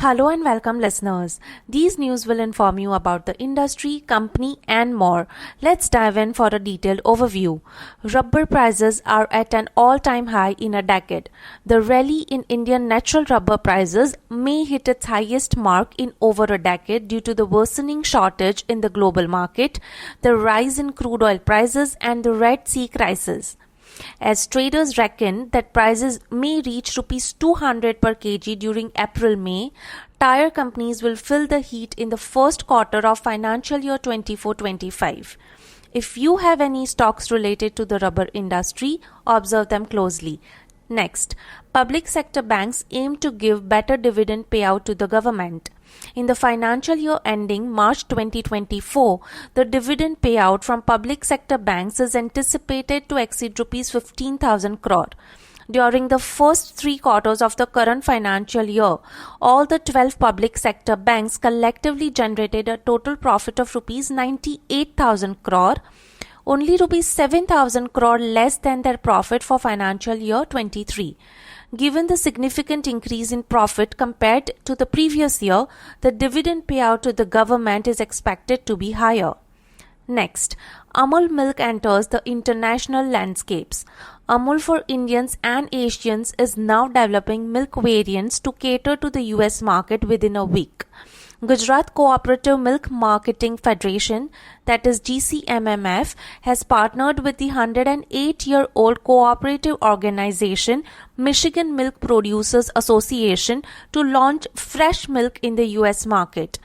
Hello and welcome listeners. These news will inform you about the industry, company and more. Let's dive in for a detailed overview. Rubber prices are at an all-time high in a decade. The rally in Indian natural rubber prices may hit its highest mark in over a decade due to the worsening shortage in the global market, the rise in crude oil prices and the Red Sea crisis. As traders reckon that prices may reach Rs 200 per kg during April-May, tire companies will feel the heat in the first quarter of financial year 24-25. If you have any stocks related to the rubber industry, observe them closely. Next, public sector banks aim to give better dividend payout to the government. In the financial year ending March 2024, the dividend payout from public sector banks is anticipated to exceed Rs 15,000 crore. During the first 3 quarters of the current financial year, all the 12 public sector banks collectively generated a total profit of Rs 98,000 crore, only Rs 7,000 crore less than their profit for financial year 23. Given the significant increase in profit compared to the previous year, the dividend payout to the government is expected to be higher. Next, Amul milk enters the international landscapes. Amul for Indians and Asians is now developing milk variants to cater to the US market within a week. Gujarat Cooperative Milk Marketing Federation, that is GCMMF, has partnered with the 108-year-old cooperative organization Michigan Milk Producers Association to launch fresh milk in the US market.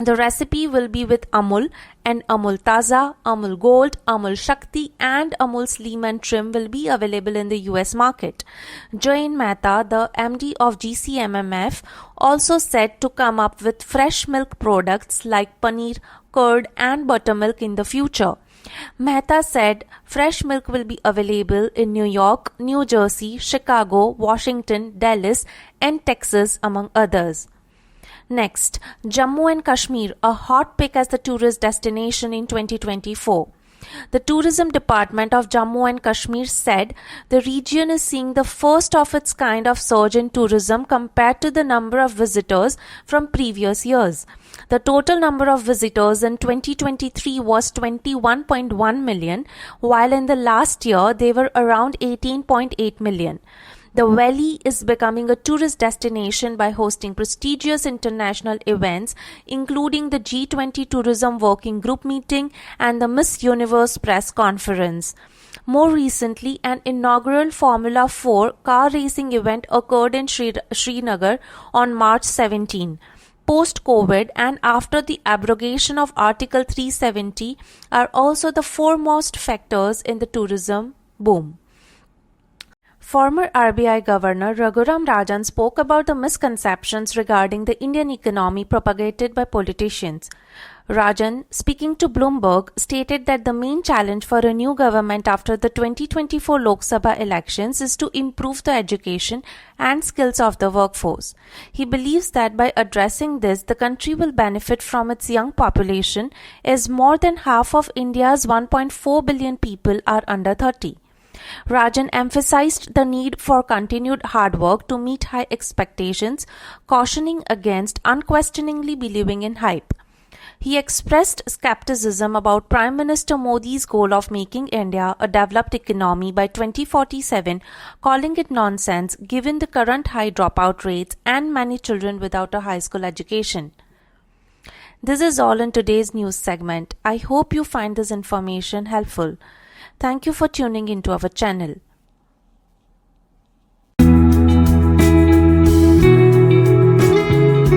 The recipe will be with Amul, and Amul Taza, Amul Gold, Amul Shakti and Amul Slim and Trim will be available in the US market. Jain Mehta, the MD of GCMMF, also said to come up with fresh milk products like paneer, curd and buttermilk in the future. Mehta said fresh milk will be available in New York, New Jersey, Chicago, Washington, Dallas and Texas among others. Next, Jammu and Kashmir, a hot pick as the tourist destination in 2024. The Tourism Department of Jammu and Kashmir said the region is seeing the first of its kind of surge in tourism compared to the number of visitors from previous years. The total number of visitors in 2023 was 21.1 million, while in the last year they were around 18.8 million. The valley is becoming a tourist destination by hosting prestigious international events, including the G20 Tourism Working Group meeting and the Miss Universe press conference. More recently, an inaugural Formula 4 car racing event occurred in Srinagar on March 17. Post-COVID and after the abrogation of Article 370 are also the foremost factors in the tourism boom. Former RBI Governor Raghuram Rajan spoke about the misconceptions regarding the Indian economy propagated by politicians. Rajan, speaking to Bloomberg, stated that the main challenge for a new government after the 2024 Lok Sabha elections is to improve the education and skills of the workforce. He believes that by addressing this, the country will benefit from its young population, as more than half of India's 1.4 billion people are under 30. Rajan emphasized the need for continued hard work to meet high expectations, cautioning against unquestioningly believing in hype. He expressed skepticism about Prime Minister Modi's goal of making India a developed economy by 2047, calling it nonsense given the current high dropout rates and many children without a high school education. This is all in today's news segment. I hope you find this information helpful. Thank you for tuning into our channel.